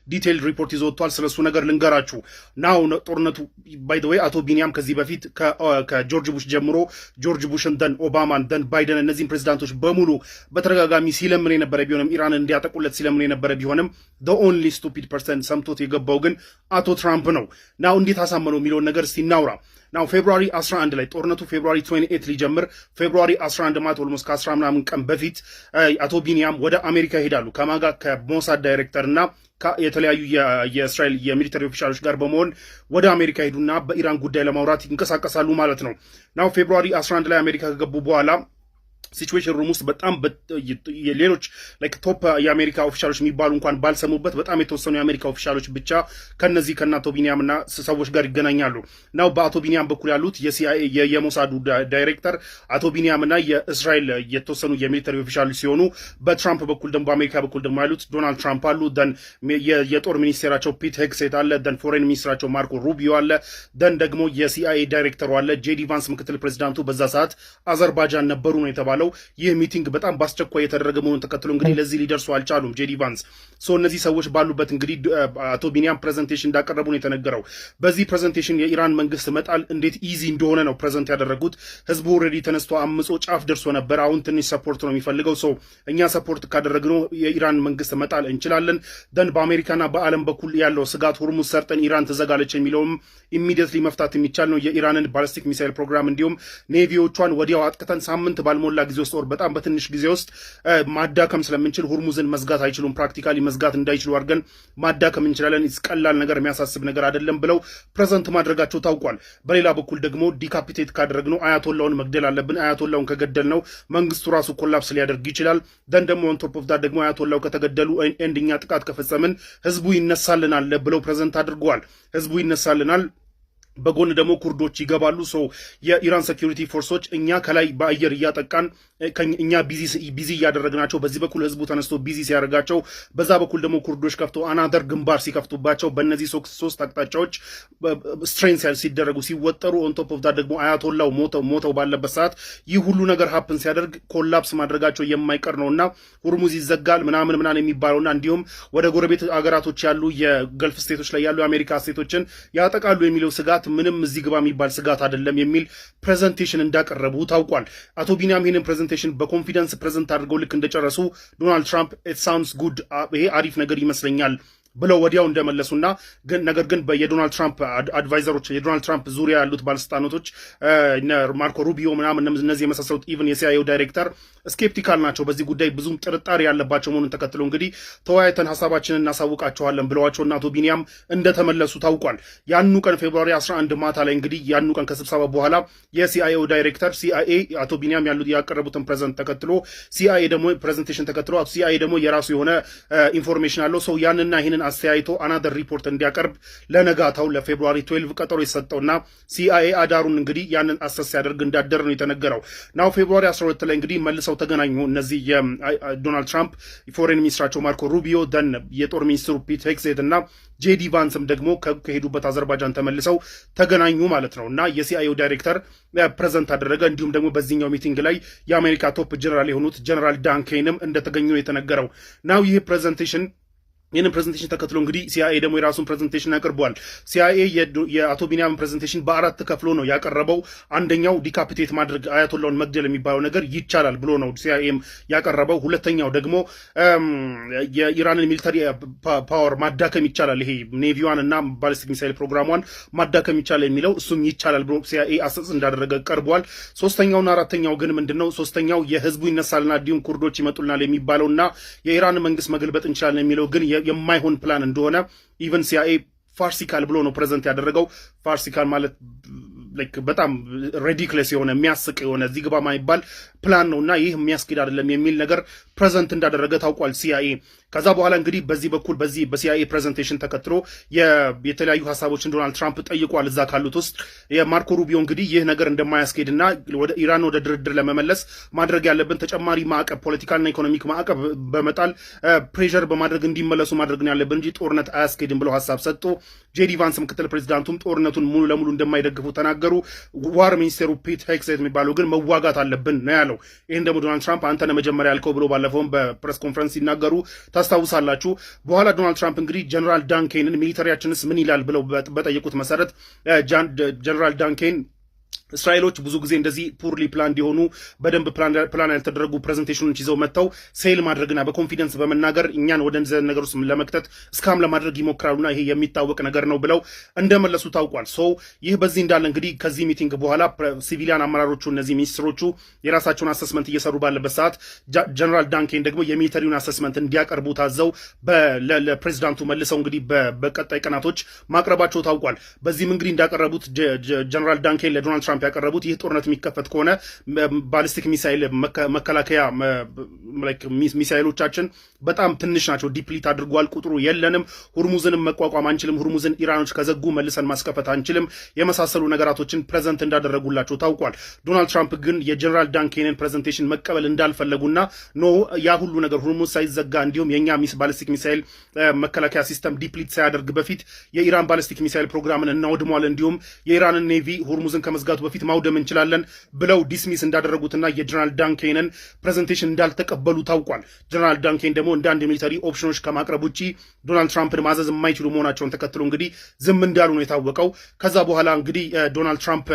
ዲቴይል ሪፖርት ይዞ ወጥቷል። ስለሱ ነገር ልንገራችሁ። ናው ጦርነቱ ባይ ዘ ዌይ አቶ ቢኒያም ከዚህ በፊት ከጆርጅ ቡሽ ጀምሮ ጆርጅ ቡሽን ደን ኦባማን ደን ባይደን እነዚህን ፕሬዚዳንቶች በሙሉ በተደጋጋሚ ሲለምን የነበረ ቢሆንም ኢራን እንዲያጠቁለት ሲለምን የነበረ ቢሆንም the only stupid person ሰምቶት የገባው ግን አቶ ትራምፕ ነው። ናው እንዴት አሳመነው የሚለውን ነገር እስቲ እናውራ። ናው ፌብሩዋሪ 11 ላይ ጦርነቱ ፌብሩዋሪ 28 ሊጀምር ፌብሩዋሪ 11 ማለት ኦልሞስት ከ10 ምናምን ቀን በፊት አቶ ቢኒያም ወደ አሜሪካ ይሄዳሉ። ከማጋ ከሞሳድ ዳይሬክተር እና የተለያዩ የእስራኤል የሚሊተሪ ኦፊሻሎች ጋር በመሆን ወደ አሜሪካ ሄዱና በኢራን ጉዳይ ለማውራት ይንቀሳቀሳሉ ማለት ነው። ናው ፌብሩዋሪ 11 ላይ አሜሪካ ከገቡ በኋላ ሲቹዌሽን ሩም ውስጥ በጣም ሌሎች ላይክ ቶፕ የአሜሪካ ኦፊሻሎች የሚባሉ እንኳን ባልሰሙበት በጣም የተወሰኑ የአሜሪካ ኦፊሻሎች ብቻ ከነዚህ ከአቶ ቢኒያምና ሰዎች ጋር ይገናኛሉ። ናው በአቶ ቢኒያም በኩል ያሉት የሲአይኤ የሞሳዱ ዳይሬክተር አቶ ቢኒያምና የእስራኤል የተወሰኑ የሚሊተሪ ኦፊሻሎች ሲሆኑ በትራምፕ በኩል ደግሞ በአሜሪካ በኩል ደግሞ ያሉት ዶናልድ ትራምፕ አሉ። ደን የጦር ሚኒስቴራቸው ፒት ሄግሴት አለ። ደን ፎሬን ሚኒስትራቸው ማርኮ ሩቢዮ አለ። ደን ደግሞ የሲአይኤ ዳይሬክተሩ አለ። ጄዲ ቫንስ ምክትል ፕሬዚዳንቱ በዛ ሰዓት አዘርባይጃን ነበሩ ነው የተባለው። ይህ ሚቲንግ በጣም በአስቸኳይ የተደረገ መሆኑን ተከትሎ እንግዲህ ለዚህ ሊደርሱ አልቻሉም ጄዲ ቫንስ። እነዚህ ሰዎች ባሉበት እንግዲህ አቶ ቢኒያም ፕሬዘንቴሽን እንዳቀረቡ ነው የተነገረው። በዚህ ፕሬዘንቴሽን የኢራን መንግስት መጣል እንዴት ኢዚ እንደሆነ ነው ፕሬዘንት ያደረጉት። ህዝቡ ኦልሬዲ ተነስቶ አምጾ ጫፍ ደርሶ ነበር። አሁን ትንሽ ሰፖርት ነው የሚፈልገው። እኛ ሰፖርት ካደረግነው የኢራን መንግስት መጣል እንችላለን። ደን በአሜሪካና በዓለም በኩል ያለው ስጋት ሆርሙዝ ሰርጠን ኢራን ትዘጋለች የሚለውም ኢሚዲየትሊ መፍታት የሚቻል ነው። የኢራንን ባሊስቲክ ሚሳይል ፕሮግራም እንዲሁም ኔቪዎቿን ወዲያው አጥቅተን ሳምንት ባልሞላ ጊዜ ውስጥ በጣም በትንሽ ጊዜ ውስጥ ማዳከም ስለምንችል ሆርሙዝን መዝጋት አይችሉም። ፕራክቲካሊ መዝጋት እንዳይችሉ አድርገን ማዳከም እንችላለን። ቀላል ነገር የሚያሳስብ ነገር አይደለም ብለው ፕሬዘንት ማድረጋቸው ታውቋል። በሌላ በኩል ደግሞ ዲካፒቴት ካደረግነው አያቶላውን መግደል አለብን። አያቶላውን ከገደልነው መንግስቱ ራሱ ኮላፕስ ሊያደርግ ይችላል። ደን ደግሞ ኦን ቶፕ ኦፍ ዳት ደግሞ አያቶላው ከተገደሉ ኤንድኛ ጥቃት ከፈጸምን ህዝቡ ይነሳልናል ብለው ፕሬዘንት አድርገዋል። ህዝቡ ይነሳልናል። በጎን ደግሞ ኩርዶች ይገባሉ። የኢራን ሴኩሪቲ ፎርሶች እኛ ከላይ በአየር እያጠቃን እኛ ቢዚ እያደረግናቸው፣ በዚህ በኩል ህዝቡ ተነስቶ ቢዚ ሲያደርጋቸው፣ በዛ በኩል ደግሞ ኩርዶች ከፍተው አናደር ግንባር ሲከፍቱባቸው፣ በእነዚህ ሶስት አቅጣጫዎች ስትሬን ሲደረጉ ሲወጠሩ፣ ኦን ቶፕ ኦፍ ዳት ደግሞ አያቶላው ሞተው ባለበት ሰዓት ይህ ሁሉ ነገር ሀፕን ሲያደርግ ኮላፕስ ማድረጋቸው የማይቀር ነውና ሆርሙዝ ይዘጋል ምናምን የሚባለውና እንዲሁም ወደ ጎረቤት አገራቶች ያሉ የገልፍ ስቴቶች ላይ ያሉ የአሜሪካ ስቴቶችን ያጠቃሉ የሚለው ስጋት ምንም እዚህ ግባ የሚባል ስጋት አይደለም የሚል ፕሬዘንቴሽን እንዳቀረቡ ታውቋል። አቶ ቢኒያም ይህንን ፕሬዘንቴሽን በኮንፊደንስ ፕሬዘንት አድርገው ልክ እንደጨረሱ ዶናልድ ትራምፕ ኢት ሳውንድስ ጉድ፣ ይሄ አሪፍ ነገር ይመስለኛል ብለው ወዲያው እንደመለሱና ነገር ግን የዶናልድ ትራምፕ አድቫይዘሮች የዶናልድ ትራምፕ ዙሪያ ያሉት ባለስልጣናቶች ማርኮ ሩቢዮ ምናምን እነዚህ የመሳሰሉት ኢቨን የሲአይኤው ዳይሬክተር ስኬፕቲካል ናቸው። በዚህ ጉዳይ ብዙም ጥርጣሬ ያለባቸው መሆኑን ተከትሎ እንግዲህ ተወያይተን ሀሳባችንን እናሳውቃቸዋለን ብለዋቸውና አቶ ቢኒያም እንደተመለሱ ታውቋል። ያኑ ቀን ፌብሩዋሪ 11 ማታ ላይ እንግዲህ ያኑ ቀን ከስብሰባ በኋላ የሲአይኤው ዳይሬክተር ሲአይኤ አቶ ቢኒያም ያቀረቡትን ፕሬዘንት ተከትሎ ሲአይኤ ደግሞ ፕሬዘንቴሽን ተከትሎ ሲአይኤ ደግሞ የራሱ የሆነ ኢንፎርሜሽን አለው። ያንና ይህንን አስተያይቶ አናደር ሪፖርት እንዲያቀርብ ለነጋታው ለፌብሩዋሪ 12 ቀጠሮ የሰጠውና ሲአይኤ አዳሩን እንግዲህ ያንን አሰስ ሲያደርግ እንዳደረ ነው የተነገረው። ናው ፌብሩዋሪ 12 ላይ እንግዲህ መልሰው ተገናኙ። እነዚህ የዶናልድ ትራምፕ ፎሬን ሚኒስትራቸው ማርኮ ሩቢዮ ደን የጦር ሚኒስትሩ ፒት ሄግሴት እና ጄዲ ቫንስም ደግሞ ከሄዱበት አዘርባይጃን ተመልሰው ተገናኙ ማለት ነው። እና የሲአይኤው ዳይሬክተር ፕሬዘንት አደረገ። እንዲሁም ደግሞ በዚህኛው ሚቲንግ ላይ የአሜሪካ ቶፕ ጀነራል የሆኑት ጀነራል ዳን ኬንም እንደተገኙ የተነገረው። ናው ይህ ፕሬዘንቴሽን ይህንን ፕሬዘንቴሽን ተከትሎ እንግዲህ ሲአይኤ ደግሞ የራሱን ፕሬዘንቴሽን ያቀርበዋል። ሲአይኤ የአቶ ቢኒያም ፕሬዘንቴሽን በአራት ከፍሎ ነው ያቀረበው። አንደኛው ዲካፒቴት ማድረግ አያቶላውን መግደል የሚባለው ነገር ይቻላል ብሎ ነው ሲአይኤም ያቀረበው። ሁለተኛው ደግሞ የኢራንን ሚሊተሪ ፓወር ማዳከም ይቻላል፣ ይሄ ኔቪዋን እና ባሊስቲክ ሚሳይል ፕሮግራሟን ማዳከም ይቻላል የሚለው እሱም ይቻላል ብሎ ሲአይኤ አሰስ እንዳደረገ ቀርቧል። ሶስተኛውና አራተኛው ግን ምንድነው? ሶስተኛው የህዝቡ ይነሳልና እንዲሁም ኩርዶች ይመጡልናል የሚባለውና የኢራን መንግስት መገልበጥ እንችላለን የሚለው ግን የማይሆን ፕላን እንደሆነ ኢቨን ሲአይኤ ፋርሲካል ብሎ ነው ፕሬዘንት ያደረገው። ፋርሲካል ማለት በጣም ሬዲክለስ የሆነ የሚያስቅ የሆነ እዚህ ግባ ማይባል ፕላን ነው እና ይህ የሚያስኬድ አይደለም የሚል ነገር ፕሬዘንት እንዳደረገ ታውቋል ሲአይኤ። ከዛ በኋላ እንግዲህ በዚህ በኩል በዚህ በሲአይኤ ፕሬዘንቴሽን ተከትሎ የተለያዩ ሀሳቦችን ዶናልድ ትራምፕ ጠይቋል። እዛ ካሉት ውስጥ የማርኮ ሩቢዮ እንግዲህ ይህ ነገር እንደማያስኬድና ወደ ኢራን ወደ ድርድር ለመመለስ ማድረግ ያለብን ተጨማሪ ማዕቀብ፣ ፖለቲካልና ኢኮኖሚክ ማዕቀብ በመጣል ፕሬሸር በማድረግ እንዲመለሱ ማድረግ ያለብን እንጂ ጦርነት አያስኬድም ብለው ሀሳብ ሰጡ። ጄዲ ቫንስ ምክትል ፕሬዚዳንቱም ጦርነቱን ሙሉ ለሙሉ እንደማይደግፉ ተናገሩ። ዋር ሚኒስቴሩ ፒት ሄግሴት የሚባለው ግን መዋጋት አለብን ነው ያለው። ያለው። ይህን ደግሞ ዶናልድ ትራምፕ አንተ ነህ መጀመሪያ ያልከው ብሎ ባለፈውም በፕሬስ ኮንፈረንስ ሲናገሩ ታስታውሳላችሁ። በኋላ ዶናልድ ትራምፕ እንግዲህ ጀነራል ዳንኬንን ሚሊተሪያችንስ ምን ይላል ብለው በጠየቁት መሰረት ጀነራል ዳንኬን እስራኤሎች ብዙ ጊዜ እንደዚህ ፑርሊ ፕላን እንዲሆኑ በደንብ ፕላን ያልተደረጉ ፕሬዘንቴሽኖች ይዘው መጥተው ሴል ማድረግና በኮንፊደንስ በመናገር እኛን ወደ እንደዚህ ነገር ውስጥ ለመክተት እስካም ለማድረግ ይሞክራሉና ይሄ የሚታወቅ ነገር ነው ብለው እንደመለሱ ታውቋል። ሶ ይህ በዚህ እንዳለ እንግዲህ ከዚህ ሚቲንግ በኋላ ሲቪሊያን አመራሮቹ እነዚህ ሚኒስትሮቹ የራሳቸውን አሰስመንት እየሰሩ ባለበት ሰዓት ጀነራል ዳንኬን ደግሞ የሚሊተሪውን አሰስመንት እንዲያቀርቡ ታዘው ለፕሬዚዳንቱ መልሰው እንግዲህ በቀጣይ ቀናቶች ማቅረባቸው ታውቋል። በዚህም እንግዲህ እንዳቀረቡት ጀነራል ዳንኬን ለዶናልድ ትራምፕ ያቀረቡት ይህ ጦርነት የሚከፈት ከሆነ ባሊስቲክ ሚሳይል መከላከያ ሚሳይሎቻችን በጣም ትንሽ ናቸው፣ ዲፕሊት አድርጓል፣ ቁጥሩ የለንም፣ ሁርሙዝንም መቋቋም አንችልም፣ ሁርሙዝን ኢራኖች ከዘጉ መልሰን ማስከፈት አንችልም፣ የመሳሰሉ ነገራቶችን ፕሬዘንት እንዳደረጉላቸው ታውቋል። ዶናልድ ትራምፕ ግን የጀነራል ዳንኬንን ፕሬዘንቴሽን መቀበል እንዳልፈለጉና ኖ ያ ሁሉ ነገር ሁርሙዝ ሳይዘጋ እንዲሁም የኛ ባሊስቲክ ሚሳይል መከላከያ ሲስተም ዲፕሊት ሳያደርግ በፊት የኢራን ባሊስቲክ ሚሳይል ፕሮግራምን እናወድሟል፣ እንዲሁም የኢራንን ኔቪ ሁርሙዝን ከመዝጋቱ በፊት ማውደም እንችላለን ብለው ዲስሚስ እንዳደረጉትና የጀነራል ዳንኬንን ፕሬዘንቴሽን እንዳልተቀበሉ ታውቋል። ጀነራል ዳንኬን ደግሞ እንደ አንድ ሚሊተሪ ኦፕሽኖች ከማቅረብ ውጭ ዶናልድ ትራምፕን ማዘዝ የማይችሉ መሆናቸውን ተከትሎ እንግዲህ ዝም እንዳሉ ነው የታወቀው። ከዛ በኋላ እንግዲህ ዶናልድ ትራምፕ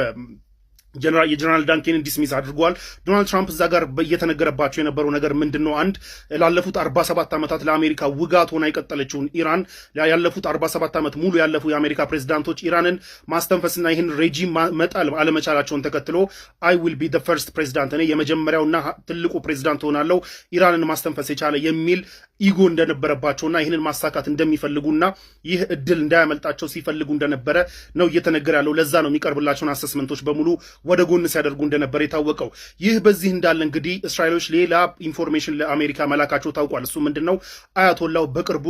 የጀነራል ዳንኬንን ዲስሚስ አድርጓል። ዶናልድ ትራምፕ እዛ ጋር እየተነገረባቸው የነበረው ነገር ምንድን ነው? አንድ ላለፉት 47 ዓመታት ለአሜሪካ ውጋት ሆና የቀጠለችውን ኢራን ያለፉት 47 ዓመት ሙሉ ያለፉ የአሜሪካ ፕሬዚዳንቶች ኢራንን ማስተንፈስና ይህን ሬጂም መጣል አለመቻላቸውን ተከትሎ አይ ዊል ቢ ዘ ፈርስት ፕሬዚዳንት፣ እኔ የመጀመሪያውና ትልቁ ፕሬዚዳንት ሆናለሁ ኢራንን ማስተንፈስ የቻለ የሚል ኢጎ እንደነበረባቸውና ይህንን ማሳካት እንደሚፈልጉና ይህ እድል እንዳያመልጣቸው ሲፈልጉ እንደነበረ ነው እየተነገረ ያለው። ለዛ ነው የሚቀርብላቸውን አሰስመንቶች በሙሉ ወደ ጎን ሲያደርጉ እንደነበር የታወቀው። ይህ በዚህ እንዳለ እንግዲህ እስራኤሎች ሌላ ኢንፎርሜሽን ለአሜሪካ መላካቸው ታውቋል። እሱ ምንድነው? አያቶላው በቅርቡ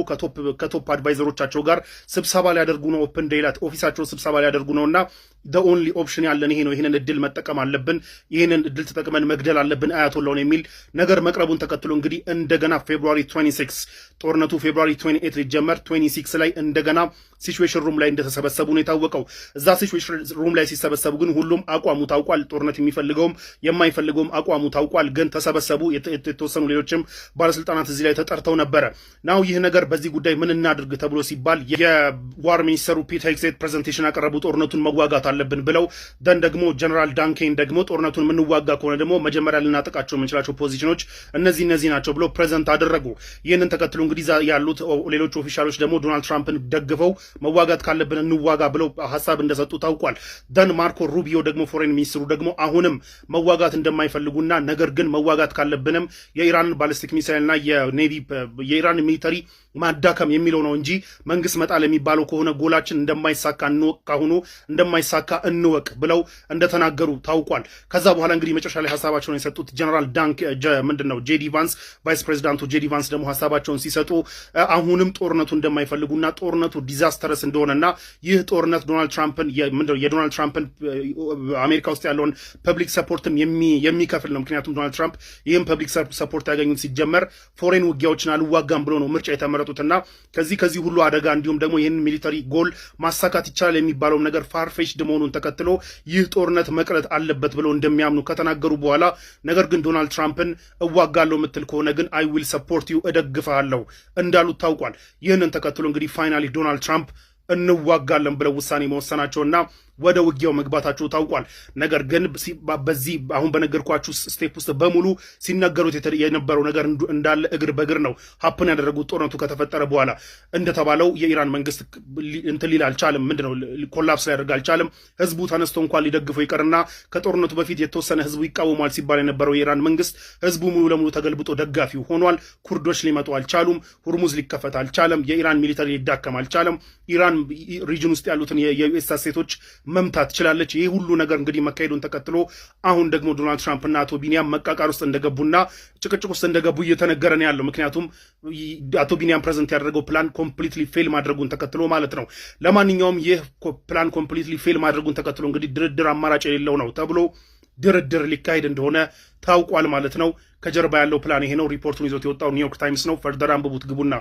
ከቶፕ አድቫይዘሮቻቸው ጋር ስብሰባ ሊያደርጉ ነው። ኦፕን ዴይላት ኦፊሳቸው ስብሰባ ሊያደርጉ ነውና the only option ያለን ይሄ ነው፣ ይሄንን እድል መጠቀም አለብን፣ ይሄንን እድል ተጠቅመን መግደል አለብን አያቶላውን የሚል ነገር መቅረቡን ተከትሎ እንግዲህ እንደገና ፌብሩዋሪ 26 ጦርነቱ ፌብሩዋሪ 28 ሊጀመር 26 ላይ እንደገና ሲቹዌሽን ሩም ላይ እንደተሰበሰቡ ነው የታወቀው። እዛ ሲቹዌሽን ሩም ላይ ሲሰበሰቡ ግን ሁሉም አቋሙ ታውቋል። ጦርነት የሚፈልገውም የማይፈልገውም አቋሙ ታውቋል። ግን ተሰበሰቡ። የተወሰኑ ሌሎችም ባለስልጣናት እዚህ ላይ ተጠርተው ነበረ። ናው ይህ ነገር በዚህ ጉዳይ ምን እናድርግ ተብሎ ሲባል የዋር ሚኒስተሩ ፒት ሄግሴት ፕሬዘንቴሽን ያቀረቡ ጦርነቱን መዋጋት አለብን ብለው ደን ደግሞ ጀነራል ዳንኬን ደግሞ ጦርነቱን የምንዋጋ ከሆነ ደግሞ መጀመሪያ ልናጠቃቸው የምንችላቸው ፖዚሽኖች እነዚህ ናቸው ብለው ፕሬዘንት አደረጉ። ይህንን ተከትሎ እንግዲህ ያሉት ሌሎች ኦፊሻሎች ደግሞ ዶናልድ ትራምፕን ደግፈው መዋጋት ካለብን እንዋጋ ብለው ሀሳብ እንደሰጡ ታውቋል። ደን ማርኮ ሩቢዮ ደግሞ ፎሬን ሚኒስትሩ ደግሞ አሁንም መዋጋት እንደማይፈልጉና ነገር ግን መዋጋት ካለብንም የኢራን ባሊስቲክ ሚሳይልና የኢራን ሚሊተሪ ማዳከም የሚለው ነው እንጂ መንግስት መጣል የሚባለው ከሆነ ጎላችን እንደማይሳካ እንወቅ፣ ካሁኑ እንደማይሳካ እንወቅ ብለው እንደተናገሩ ታውቋል። ከዛ በኋላ እንግዲህ መጨረሻ ላይ ሀሳባቸውን የሰጡት ጀነራል ጄዲ ቫንስ ቫይስ ፕሬዚዳንቱ ጄዲ ቫንስ ደግሞ ሀሳባቸውን ሲሰጡ አሁንም ጦርነቱ እንደማይፈልጉና ጦርነቱ ዲዛስተረስ እንደሆነና ይህ ጦርነት የዶናልድ ትራምፕን አሜሪካ ውስጥ ያለውን ፐብሊክ ሰፖርትም የሚከፍል ነው። ምክንያቱም ዶናልድ ትራምፕ ይህም ፐብሊክ ሰፖርት ያገኙት ሲጀመር ፎሬን ውጊያዎችን አልዋጋም ብሎ ነው ምርጫ የተመረጡትና ከዚህ ሁሉ አደጋ እንዲሁም ደግሞ ይህን ሚሊተሪ ጎል ማሳካት ይቻላል የሚባለውን ነገር ፋርፌችድ መሆኑን ተከትሎ ይህ ጦርነት መቅረት አለበት ብለው እንደሚያምኑ ከተናገሩ በኋላ ነገር ግን ዶናልድ ትራምፕን እዋጋለሁ የምትል ከሆነ ግን አይ ዊል ሰፖርት ዩ እደግፋለሁ እንዳሉት ታውቋል። ይህንን ተከትሎ እንግዲህ ፋይናሊ ዶናልድ ትራምፕ እንዋጋለን ብለው ውሳኔ መወሰናቸውና ወደ ውጊያው መግባታቸው ታውቋል። ነገር ግን በዚህ አሁን በነገርኳችሁ ስቴፕ ውስጥ በሙሉ ሲነገሩት የነበረው ነገር እንዳለ እግር በእግር ነው ሀፕን ያደረጉት። ጦርነቱ ከተፈጠረ በኋላ እንደተባለው የኢራን መንግስት እንትን ሊል አልቻለም። ምንድነው ኮላፕስ ሊያደርግ አልቻለም። ህዝቡ ተነስቶ እንኳን ሊደግፈው ይቀርና ከጦርነቱ በፊት የተወሰነ ህዝቡ ይቃወማል ሲባል የነበረው የኢራን መንግስት ህዝቡ ሙሉ ለሙሉ ተገልብጦ ደጋፊው ሆኗል። ኩርዶች ሊመጡ አልቻሉም። ሁርሙዝ ሊከፈት አልቻለም። የኢራን ሚሊተሪ ሊዳከም አልቻለም። ኢራን ሪጅን ውስጥ ያሉትን የዩኤስ ሴቶች መምታት ትችላለች። ይህ ሁሉ ነገር እንግዲህ መካሄዱን ተከትሎ አሁን ደግሞ ዶናልድ ትራምፕና አቶ ቢኒያም መቃቃር ውስጥ እንደገቡና ጭቅጭቅ ውስጥ እንደገቡ እየተነገረ ነው ያለው። ምክንያቱም አቶ ቢኒያም ፕሬዘንት ያደረገው ፕላን ኮምፕሊትሊ ፌል ማድረጉን ተከትሎ ማለት ነው። ለማንኛውም ይህ ፕላን ኮምፕሊትሊ ፌል ማድረጉን ተከትሎ እንግዲህ ድርድር አማራጭ የሌለው ነው ተብሎ ድርድር ሊካሄድ እንደሆነ ታውቋል ማለት ነው። ከጀርባ ያለው ፕላን ይሄ ነው። ሪፖርቱን ይዞት የወጣው ኒውዮርክ ታይምስ ነው። ፈርደር አንብቡት ግቡና